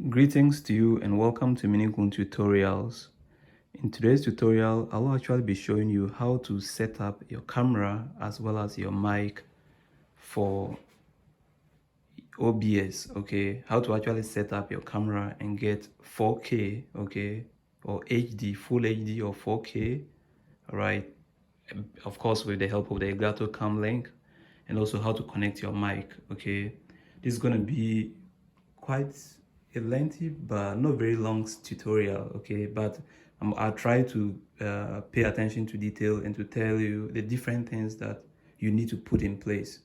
Greetings to you and welcome to Meaningful Tutorials. In today's tutorial, I will actually be showing you how to set up your camera as well as your mic for OBS, okay? How to actually set up your camera and get 4K, okay? Or HD, full HD or 4K, all right? Of course, with the help of the Elgato Cam link, and also how to connect your mic, okay? This is going to be quite a lengthy but not very long tutorial, okay? But I'll try to pay attention to detail and to tell you the different things that you need to put in place.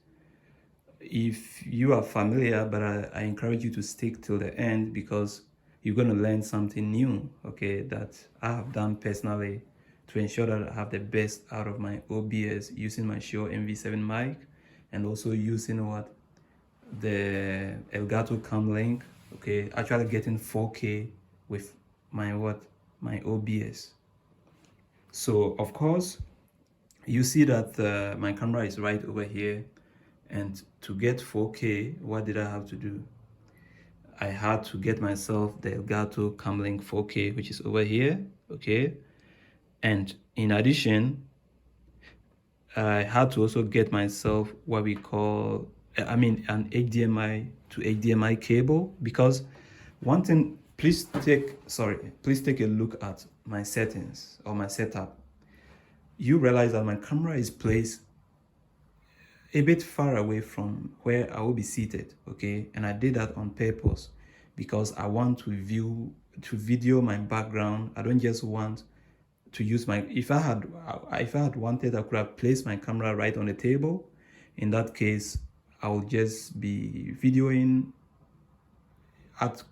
If you are familiar, but I encourage you to stick till the end because you're going to learn something new, okay, that I have done personally to ensure that I have the best out of my OBS using my Shure MV7 mic and also using the Elgato Cam link, okay, actually getting 4K with my OBS. So of course you see that my camera is right over here, and to get 4K, what did I have to do? I had to get myself the Elgato Cam link 4K, which is over here, okay? And in addition, I had to also get myself what we call, an HDMI to HDMI cable, because one thing, please take a look at my settings or my setup. You realize that my camera is placed a bit far away from where I will be seated, okay? And I did that on purpose because I want to video my background. I don't just want to use my, if I had wanted, I could have placed my camera right on the table. In that case, I will just be videoing at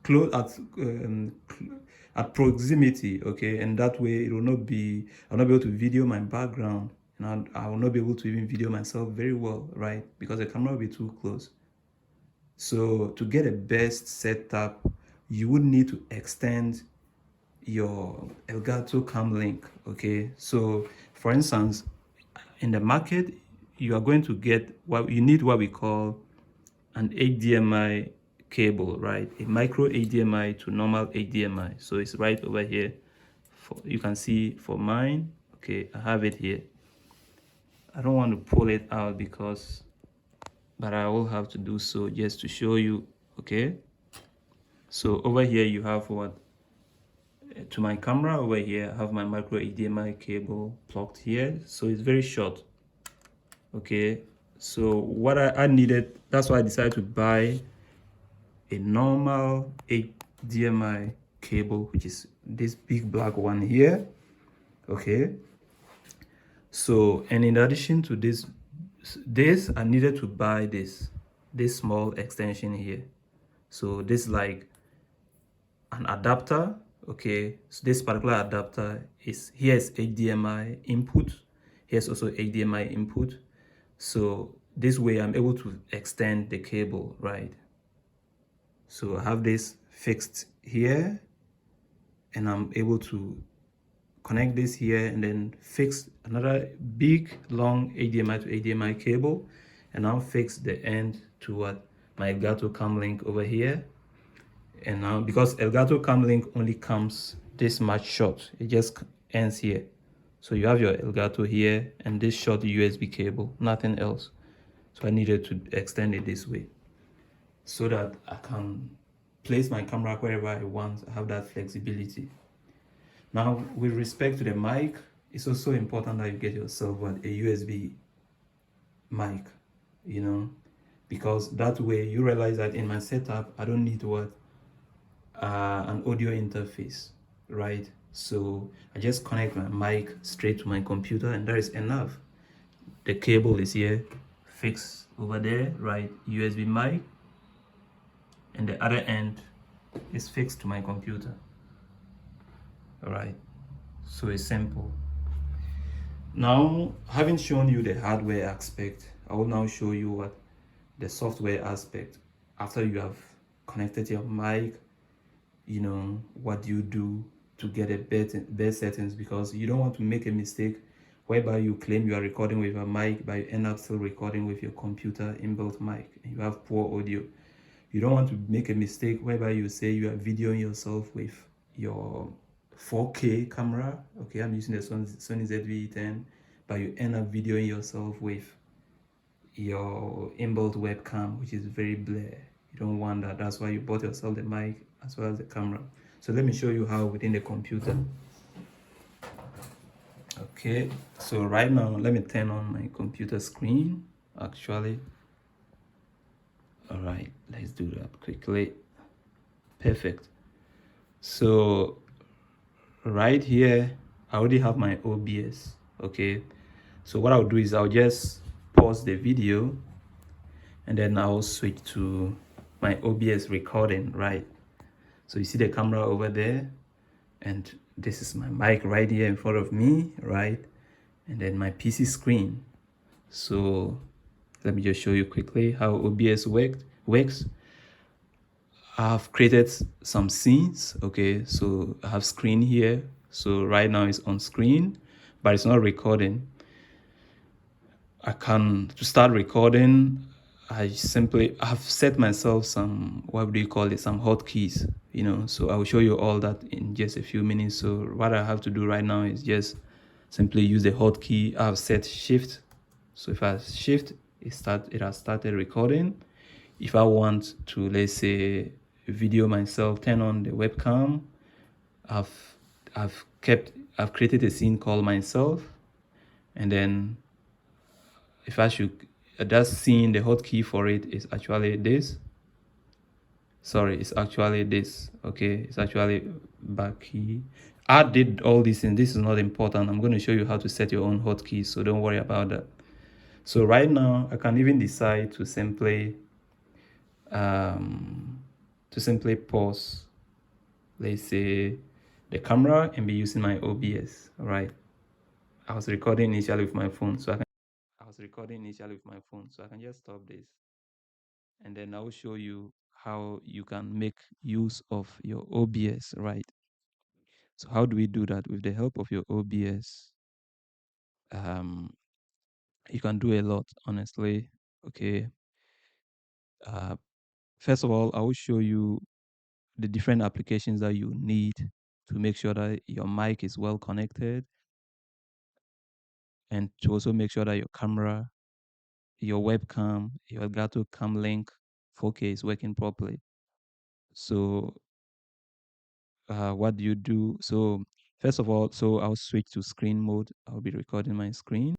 proximity, okay? And that way I'll not be able to video my background, and I will not be able to even video myself very well, right? Because the camera will be too close. So to get a best setup, you would need to extend your Elgato Cam link, okay? So for instance, in the market, you are going to get what we call an HDMI cable, right? A micro HDMI to normal HDMI. So it's right over here. You can see for mine, okay, I have it here. I don't want to pull it out but I will have to do so just to show you, okay? So over here you have to my camera over here, I have my micro HDMI cable plugged here. So it's very short, okay? So what I needed, that's why I decided to buy a normal HDMI cable, which is this big black one here, okay? So, and in addition to this I needed to buy this small extension here. So this is like an adapter, okay? So this particular adapter is, here's HDMI input, here's also HDMI input. So this way I'm able to extend the cable, right? So I have this fixed here, and I'm able to connect this here and then fix another big long HDMI to HDMI cable, and I'll fix the end to my Elgato Cam link over here. And now, because Elgato Cam link only comes this much short, it just ends here. So you have your Elgato here and this short USB cable, nothing else. So I needed to extend it this way so that I can place my camera wherever I want. I have that flexibility. Now, with respect to the mic, it's also important that you get yourself a USB mic, you know, because that way you realize that in my setup, I don't need an audio interface, right? So I just connect my mic straight to my computer, and that is enough. The cable is here, fixed over there, right? USB mic, and the other end is fixed to my computer. All right, so it's simple. Now, having shown you the hardware aspect, I will now show you the software aspect. After you have connected your mic, you know, what you do to get a better settings, because you don't want to make a mistake whereby you claim you are recording with a mic but you end up still recording with your computer inbuilt mic and you have poor audio. You don't want to make a mistake whereby you say you are videoing yourself with your 4K camera. Okay, I'm using the Sony ZV-10, but you end up videoing yourself with your inbuilt webcam, which is very blur. You don't want that. That's why you bought yourself the mic as well as the camera. So let me show you how within the computer. Okay, so right now let me turn on my computer screen actually. All right, let's do that quickly. Perfect. So right here I already have my OBS. Okay, so what I'll do is I'll just pause the video and then I'll switch to my OBS recording. Right, so you see the camera over there, and this is my mic right here in front of me, right? And then my PC screen. So let me just show you quickly how OBS works. I've created some scenes. Okay, so I have screen here. So right now it's on screen, but it's not recording. To start recording, I've set myself some, what do you call it, some hotkeys, so I will show you all that in just a few minutes. So what I have to do right now is just simply use the hotkey. I've set shift. So if I shift, it has started recording. If I want to, let's say, video myself, turn on the webcam, I've I've created a scene called myself, and then if I should, that scene, the hotkey for it is actually this. Sorry, it's actually this. Okay, it's actually back key. I did all this, and this is not important. I'm going to show you how to set your own hotkeys, so don't worry about that. So right now, I can even decide to simply pause, let's say, the camera and be using my OBS. All right. I was recording initially with my phone, so I can just stop this, and then I will show you how you can make use of your OBS, right? So how do we do that? With the help of your OBS, um, you can do a lot, honestly. Okay. Uh, First of all, I will show you the different applications that you need to make sure that your mic is well connected, and to also make sure that your camera, your webcam, your Elgato Cam Link 4K is working properly. So what do you do? So first of all, so I'll switch to screen mode. I'll be recording my screen.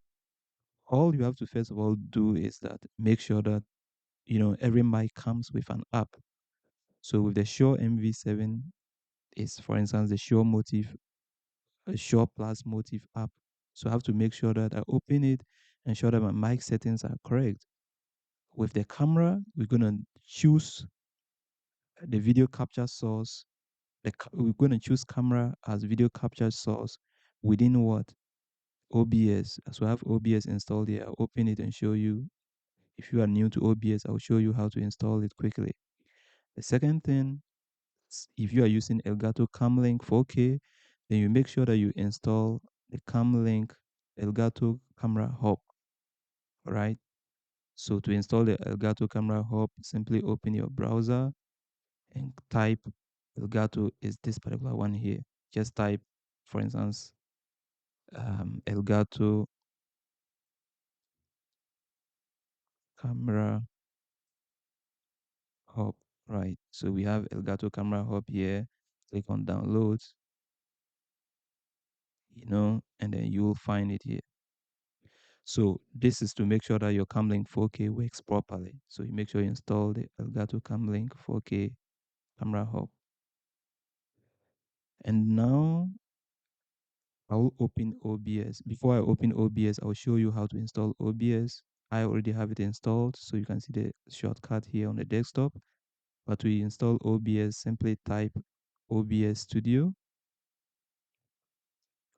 All you have to first of all do is that make sure that every mic comes with an app. So with the Shure MV7 is, for instance, the Shure Motive, a Shure Plus Motive app. So I have to make sure that I open it, ensure that my mic settings are correct. With the camera, we're gonna choose the video capture source. We're gonna choose camera as video capture source within what? OBS. So I have OBS installed here. I'll open it and show you. If you are new to OBS, I'll show you how to install it quickly. The second thing, if you are using Elgato Camlink 4K, then you make sure that you install the Camlink Elgato Camera Hub. All right. So to install the Elgato Camera Hub, simply open your browser and type Elgato is this particular one here. Just type, for instance, Elgato Camera Hub. Right. So we have Elgato Camera Hub here. Click on downloads, and then you will find it here. So this is to make sure that your Camlink 4K works properly. So you make sure you install the Elgato Camlink 4K Camera Hub. And now I will open OBS. Before I open OBS, I'll show you how to install OBS. I already have it installed, so you can see the shortcut here on the desktop. But to install OBS, simply type OBS Studio.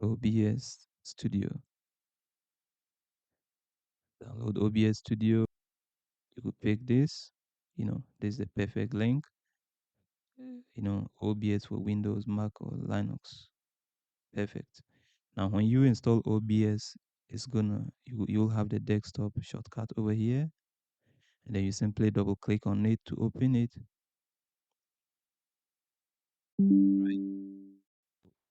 OBS Studio. Download OBS Studio. You could pick this. This is the perfect link. OBS for Windows, Mac, or Linux. Perfect. Now, when you install OBS, you'll have the desktop shortcut over here, and then you simply double click on it to open it.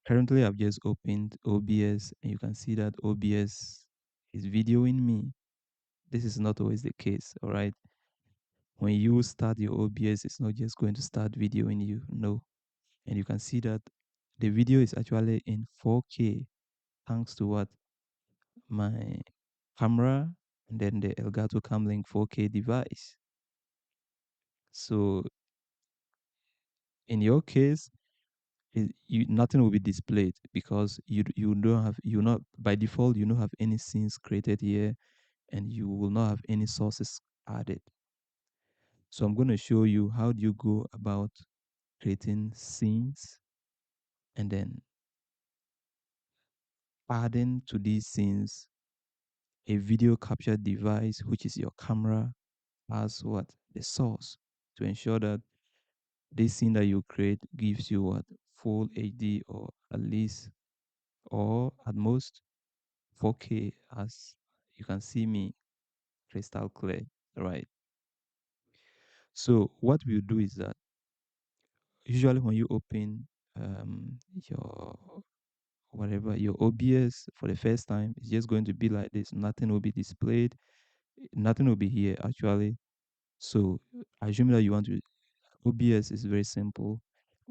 Currently, I've just opened OBS, and you can see that OBS is videoing me. This is not always the case, all right? When you start your OBS, it's not just going to start videoing you, no. And you can see that the video is actually in 4K, thanks to what? My camera, and then the Elgato Camlink 4K device. So in your case, nothing will be displayed because you don't have, you not by default, you don't have any scenes created here, and you will not have any sources added. So I'm going to show you how do you go about creating scenes, and then adding to these scenes a video capture device, which is your camera, as what? The source, to ensure that this scene that you create gives you what? Full HD, or at least, or at most 4K, as you can see me crystal clear, right? So what we'll do is that usually when you open your whatever, your OBS for the first time, it's just going to be like this. Nothing will be displayed, nothing will be here actually. So assume that you want to, OBS is very simple.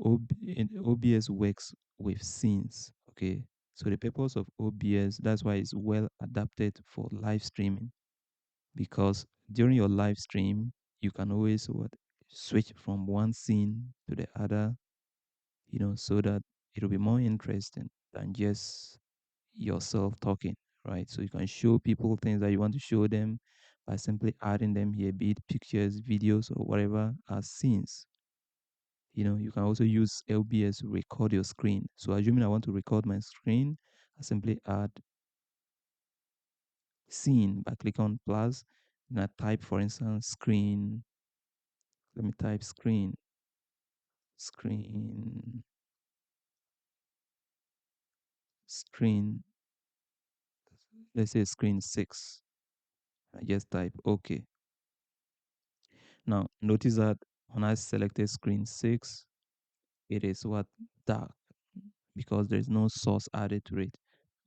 OBS works with scenes, okay? So the purpose of OBS, that's why it's well adapted for live streaming, because during your live stream, you can always what? Switch from one scene to the other, so that it'll be more interesting than just yourself talking, right? So you can show people things that you want to show them by simply adding them here, be it pictures, videos, or whatever, as scenes. You can also use LBS to record your screen. So assuming I want to record my screen, I simply add scene by clicking on plus, and I type, for instance, screen. Let me type screen, screen. Let's say screen 6. I just type OK. Now notice that when I selected screen 6, it is what? Dark, because there's no source added to it.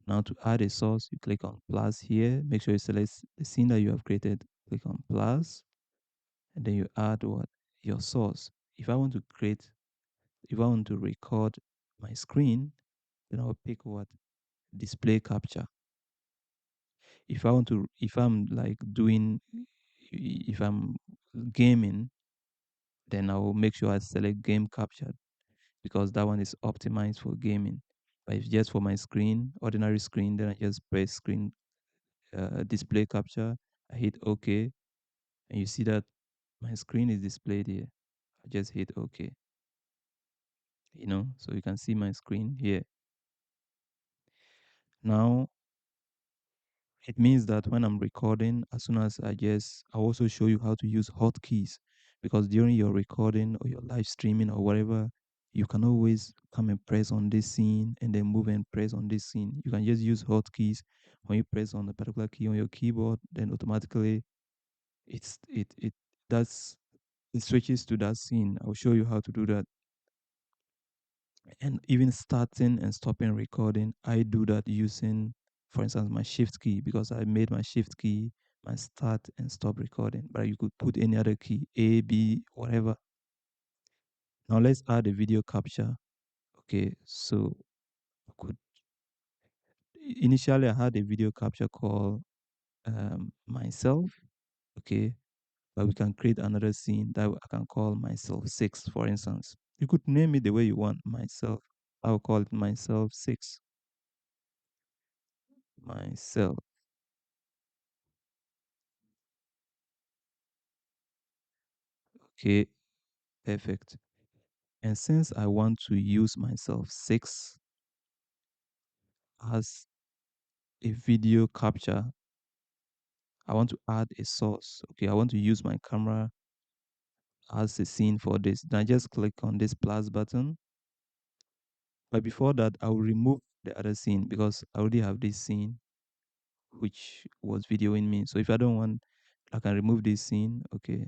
Now to add a source, you click on plus here. Make sure you select the scene that you have created. Click on plus, and then you add what? Your source. If I want to record my screen, then I'll pick what? Display capture. If I'm like doing, if I'm gaming, then I will make sure I select game capture, because that one is optimized for gaming. But if just for my screen, ordinary screen, then I just press screen display capture. I hit OK, and you see that my screen is displayed here. I just hit OK. So you can see my screen here. Now it means that when I'm recording, as soon as I also show you how to use hotkeys, because during your recording or your live streaming or whatever, you can always come and press on this scene and then move and press on this scene. You can just use hotkeys. When you press on a particular key on your keyboard, then automatically it's it that's it switches to that scene. I'll show you how to do that. And even starting and stopping recording, I do that using, for instance, my shift key, because I made my shift key my start and stop recording. But you could put any other key, A, B, whatever. Now let's add a video capture. Okay, so I could initially I had a video capture called myself. Okay, but we can create another scene that I can call myself 6, for instance. You could name it the way you want. Myself, I'll call it myself 6. Myself. Okay, perfect. And since I want to use myself 6 as a video capture, I want to add a source. Okay, I want to use my camera as a scene for this. Then I just click on this plus button. But before that, I will remove the other scene, because I already have this scene which was videoing me. So if I don't want I can remove this scene. Okay.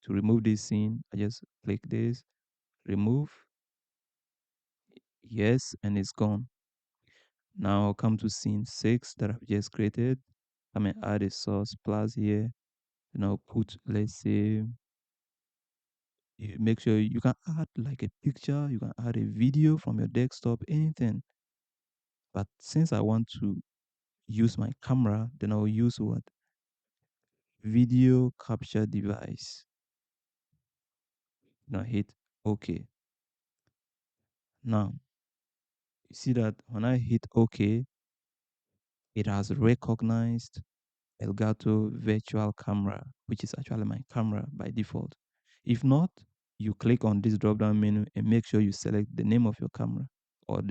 To remove this scene, I just click this, remove. Yes, and it's gone. Now I'll come to scene 6 that I've just created. I'm gonna add a source plus here, and I'll put, let's say, you make sure you can add like a picture, you can add a video from your desktop, anything. But since I want to use my camera, then I'll use what? Video capture device. Now hit OK. Now, you see that when I hit OK, it has recognized Elgato virtual camera, which is actually my camera by default. If not, you click on this drop down menu and make sure you select the name of your camera or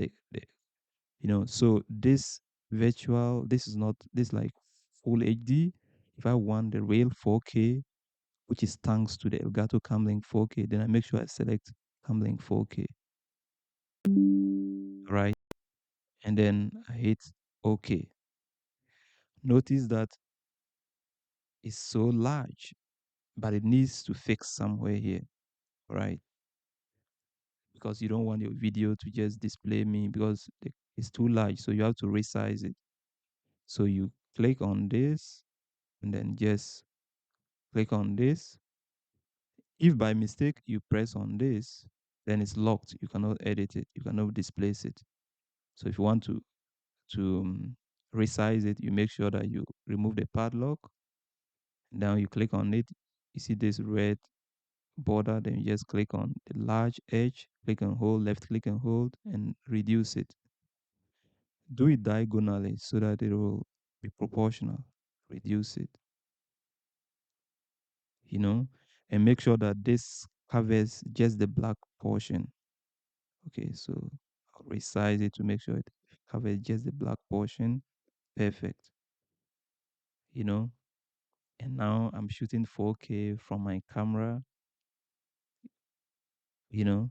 so this virtual, this is not this like full HD. If I want the real 4K, which is thanks to the Elgato Camlink 4K, then I make sure I select Camlink 4K, right? And then I hit OK. Notice that it's so large, but it needs to fix somewhere here, right? Because you don't want your video to just display me because it's too large. So you have to resize it. So you click on this and then just click on this. If by mistake you press on this, then it's locked. You cannot edit it. You cannot displace it. So if you want to resize it, you make sure that you remove the padlock. Now you click on it. You see this red border, then you just click on the large edge, click and hold, left click and hold, and reduce it. Do it diagonally so that it will be proportional. Reduce it, and make sure that this covers just the black portion. Okay, so I'll resize it to make sure it covers just the black portion. Perfect. You know, and now I'm shooting 4K from my camera. You know,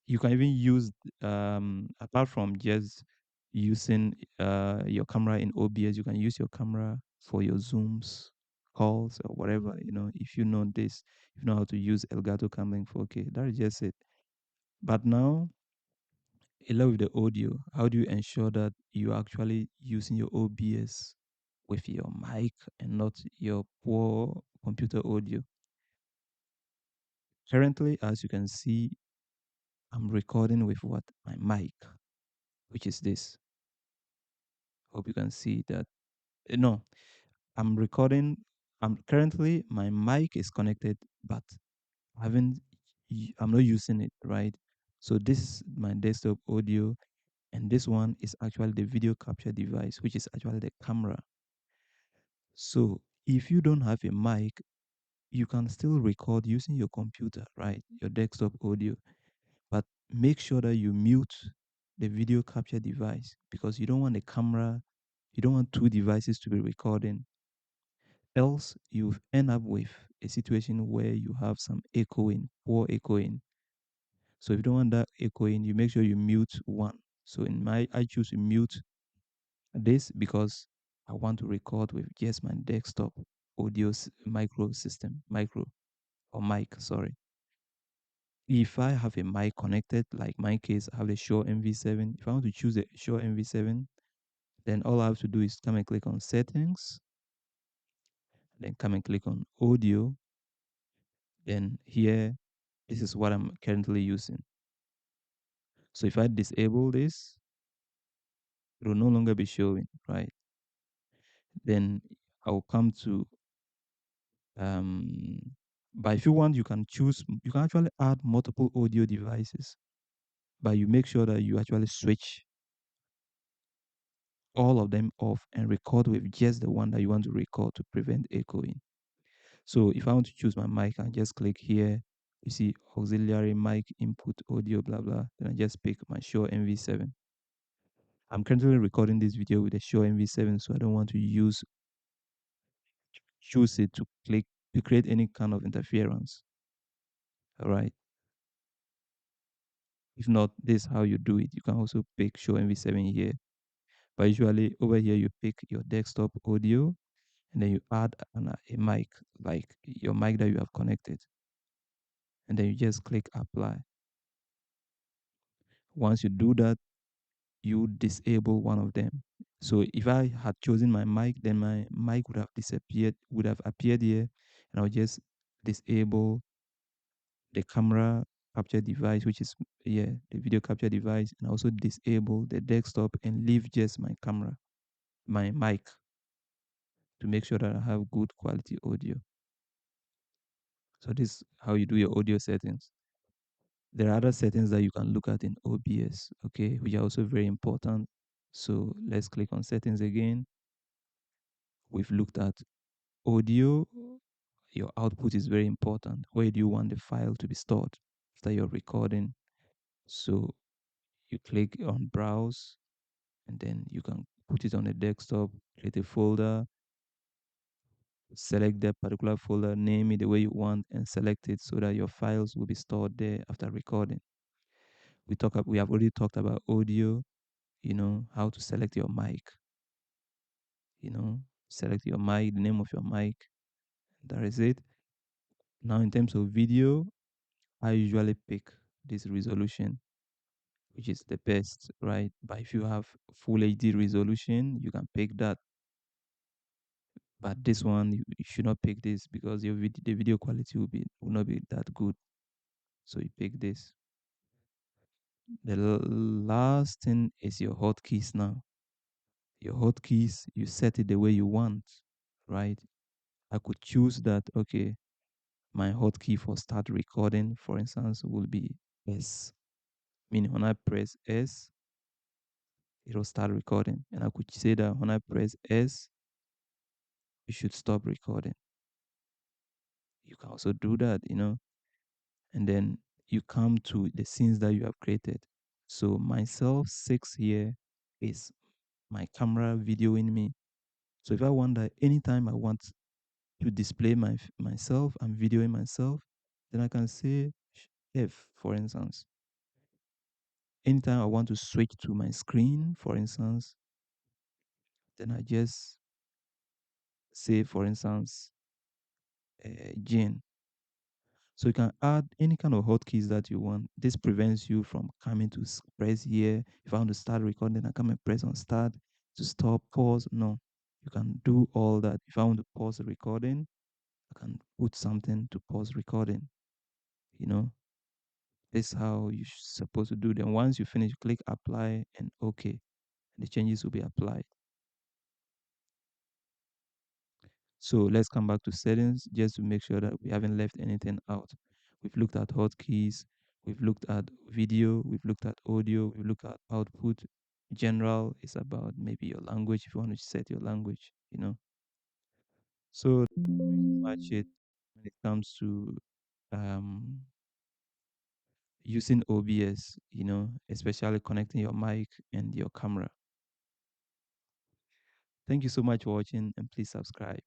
you can even use apart from just using your camera in OBS, you can use your camera for your zooms, calls, or whatever. If you know this, if you know how to use Elgato Camlink 4K, that is just it. But now, along with the audio, how do you ensure that you're actually using your OBS with your mic and not your poor computer audio? Currently, as you can see, I'm recording with what? My mic, which is this. Hope you can see that. No, I'm recording. I'm currently, my mic is connected, but I haven't, I'm not using it, right? So this is my desktop audio, and this one is actually the video capture device, which is actually the camera. So if you don't have a mic, you can still record using your computer, right? Your desktop audio, but make sure that you mute the video capture device because you don't want the camera, you don't want two devices to be recording. Else, you end up with a situation where you have some echoing, poor echoing. So if you don't want that echoing, you make sure you mute one. So I choose to mute this because I want to record with just my desktop audio micro system, micro or mic, sorry. If I have a mic connected, like my case, I have the Shure MV7. If I want to choose the Shure MV7, then all I have to do is come and click on settings, then come and click on audio. Then here, this is what I'm currently using. So if I disable this, it will no longer be showing, right? Then I'll come to, but if you want, you can actually add multiple audio devices, but you make sure that you actually switch all of them off and record with just the one that you want to record to prevent echoing. So if I want to choose my mic, I just click here. You see auxiliary mic input audio, blah, blah. Then I just pick my Shure MV7. I'm currently recording this video with a Shure MV7, so I don't want to choose it to create any kind of interference. All right. If not, this is how you do it. You can also pick Shure MV7 here. But usually over here, you pick your desktop audio and then you add a mic, like your mic that you have connected, and then you just click apply. Once you do that, you disable one of them. So if I had chosen my mic, then my mic would have disappeared, would have appeared here, and I'll just disable the camera capture device, which is, yeah, the video capture device, and also disable the desktop and leave just my camera, my mic, to make sure that I have good quality audio. So this is how you do your audio settings. There are other settings that you can look at in OBS, okay, which are also very important. So let's click on settings again. We've looked at audio. Your output is very important. Where do you want the file to be stored after your recording? So you click on browse, and then you can put it on a desktop, create a folder, select that particular folder, name it the way you want, and select it so that your files will be stored there after recording. We have already talked about audio, how to select your mic, select your mic, the name of your mic. That is it. Now, in terms of video, I usually pick this resolution, which is the best, right? But if you have full HD resolution, you can pick that. But this one, you should not pick this because the video quality will not be that good. So you pick this. The last thing is your hotkeys now. Your hotkeys, you set it the way you want, right? I could choose that, okay, my hotkey for start recording, for instance, will be S. Meaning when I press S, it'll start recording. And I could say that when I press S, you should stop recording. You can also do that, and then you come to the scenes that you have created. So myself 6 here is my camera videoing me. So if I want that anytime I want to display myself, I'm videoing myself, then I can say F, for instance. Anytime I want to switch to my screen, for instance, then I just say, for instance, Jane. So you can add any kind of hotkeys that you want. This prevents you from coming to press here. If I want to start recording, I come and press on start to stop, pause. No, you can do all that. If I want to pause the recording, I can put something to pause recording. You know, this is how you're supposed to do. Then once you finish, click apply and OK. And the changes will be applied. So let's come back to settings just to make sure that we haven't left anything out. We've looked at hotkeys, we've looked at video, we've looked at audio, we've looked at output. General is about maybe your language if you want to set your language. So that's pretty much it when it comes to um, using OBS, especially connecting your mic and your camera. Thank you so much for watching, and please subscribe.